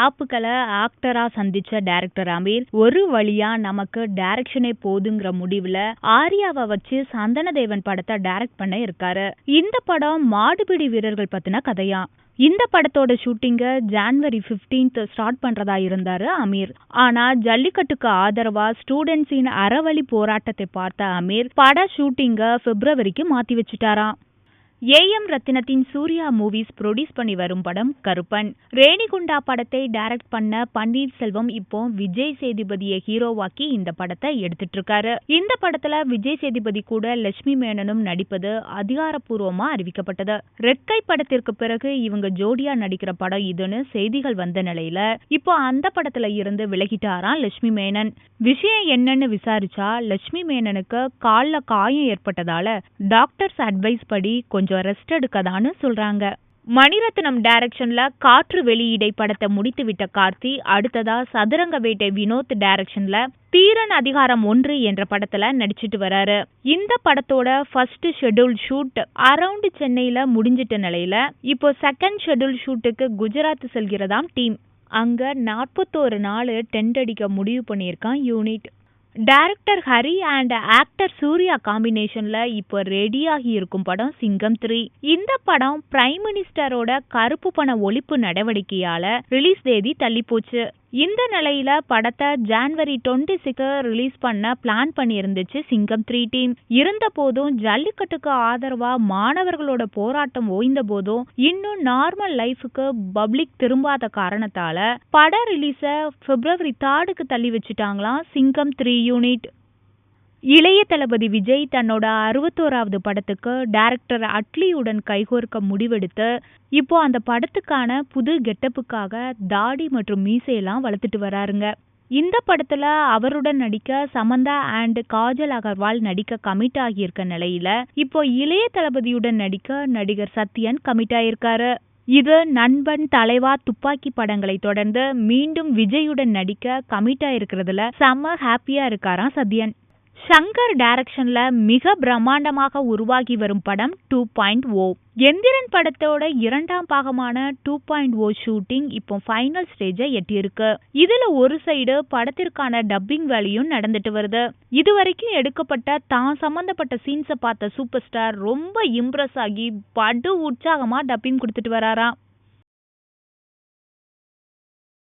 ஃப்ளாப்புகளை ஆக்டரா சந்திச்ச டைரக்டர் அமீர் ஒரு வழியா நமக்கு டைரக்ஷனே போதுங்கிற முடிவுல ஆர்யாவை வச்சு சந்தனதேவன் படத்தை டைரக்ட் பண்ண இருக்காரு. இந்த படம் மாடுபிடி வீரர்கள் பத்தின கதையா. இந்த படத்தோட ஷூட்டிங்க ஜனவரி 15 ஸ்டார்ட் பண்றதா இருந்தாரு அமீர். ஆனா ஜல்லிக்கட்டுக்கு ஆதரவா ஸ்டூடெண்ட்ஸின் அறவழி போராட்டத்தை பார்த்த அமீர் பட ஷூட்டிங்க பிப்ரவரிக்கு மாத்தி வச்சுட்டாராம். ஏஎம் ரத்தினத்தின் சூர்யா மூவிஸ் ப்ரொடியூஸ் பண்ணி வரும் படம் கருப்பன். ரேணிகுண்டா படத்தை டைரக்ட் பண்ண பன்னீர்செல்வம் இப்போ விஜய் சேதுபதியை ஹீரோவாக்கி இந்த படத்தை எடுத்துட்டு இருக்காரு. இந்த படத்துல விஜய் சேதுபதி கூட லட்சுமி மேனனும் நடிப்பது அதிகாரப்பூர்வமா அறிவிக்கப்பட்டது. ரெட்கை படத்திற்கு பிறகு இவங்க ஜோடியா நடிக்கிற படம் இதுன்னு செய்திகள் வந்த நிலையில இப்போ அந்த படத்துல இருந்து விலகிட்டாராம் லட்சுமி மேனன். விஷயம் என்னன்னு விசாரிச்சா லட்சுமி மேனனுக்கு கால்ல காயம் ஏற்பட்டதால டாக்டர்ஸ் அட்வைஸ் படி கொஞ்சம் ரெஸ்ட் எடுக்கதான்னு சொல்றாங்க. மணிரத்னம் டைரக்ஷன்ல காற்று வெளியீடை படத்தை முடித்து விட்ட கார்த்தி அடுத்ததா சதுரங்க வேட்டை வினோத் டைரக்ஷன்ல தீரன் அதிகாரம் 1 என்ற படத்துல நடிச்சிட்டு வராரு. இந்த படத்தோட ஃபர்ஸ்ட் ஷெட்யூல் ஷூட் அரௌண்ட் சென்னையில முடிஞ்சிட்ட நிலையில இப்போ செகண்ட் ஷெட்யூல் ஷூட்டுக்கு குஜராத் செல்கிறதாம் டீம். அங்க 41 நாள் டென்ட் அடிக்க முடிவு பண்ணியிருக்கான் unit. Director Hari and actor Suriya காம்பினேஷன்ல இப்போ ரெடியாகி இருக்கும் படம் சிங்கம் 3. இந்த படம் பிரைம் மினிஸ்டரோட கருப்பு பண ஒழிப்பு நடவடிக்கையால ரிலீஸ் தேதி தள்ளி போச்சு. இந்த நிலையில படத்தை ஜனவரி 26 ரிலீஸ் பண்ண பிளான் பண்ணி இருந்துச்சு சிங்கம் 3 டீம். இருந்த போதும் ஜல்லிக்கட்டுக்கு ஆதரவா மாணவர்களோட போராட்டம் ஓய்ந்த போதும் இன்னும் நார்மல் லைஃபுக்கு பப்ளிக் திரும்பாத காரணத்தால பட ரிலீஸ பிப்ரவரி 3க்கு தள்ளி வச்சுட்டாங்களாம் சிங்கம் 3 யூனிட். இளைய தளபதி விஜய் தன்னோட 61வது படத்துக்கு டைரக்டர் அட்லியுடன் கைகோர்க்க முடிவெடுத்து இப்போ அந்த படத்துக்கான புது கெட்டப்புக்காக தாடி மற்றும் மீசையெல்லாம் வளர்த்துட்டு வராருங்க. இந்த படத்துல அவருடன் நடிக்க சமந்தா அண்ட் காஜல் அகர்வால் நடிக்க கமிட் ஆகியிருக்க நிலையில இப்போ இளைய தளபதியுடன் நடிக்க நடிகர் சத்யன் கமிட் ஆயிருக்காரு. இது நண்பன், தலைவா, துப்பாக்கி படங்களை தொடர்ந்து மீண்டும் விஜயுடன் நடிக்க கமிட் ஆயிருக்கிறதுல செம்ம ஹாப்பியா இருக்காராம் சத்யன். சங்கர் டைரக்ஷன்ல மிக பிரம்மாண்டமாக உருவாகி வரும் படம் 2.0. எந்திரன் படத்தோட 2ஆம் பாகமான 2.0 ஷூட்டிங் இப்போ ஃபைனல் ஸ்டேஜை எட்டியிருக்கு. இதுல ஒரு சைடு படத்திற்கான டப்பிங் வேலையும் நடந்துட்டு வருது. இதுவரைக்கும் எடுக்கப்பட்ட தான் சம்பந்தப்பட்ட சீன்ஸை பார்த்த சூப்பர் ஸ்டார் ரொம்ப இம்ப்ரெஸ் ஆகி படு உற்சாகமா டப்பிங் கொடுத்துட்டு வராராம்.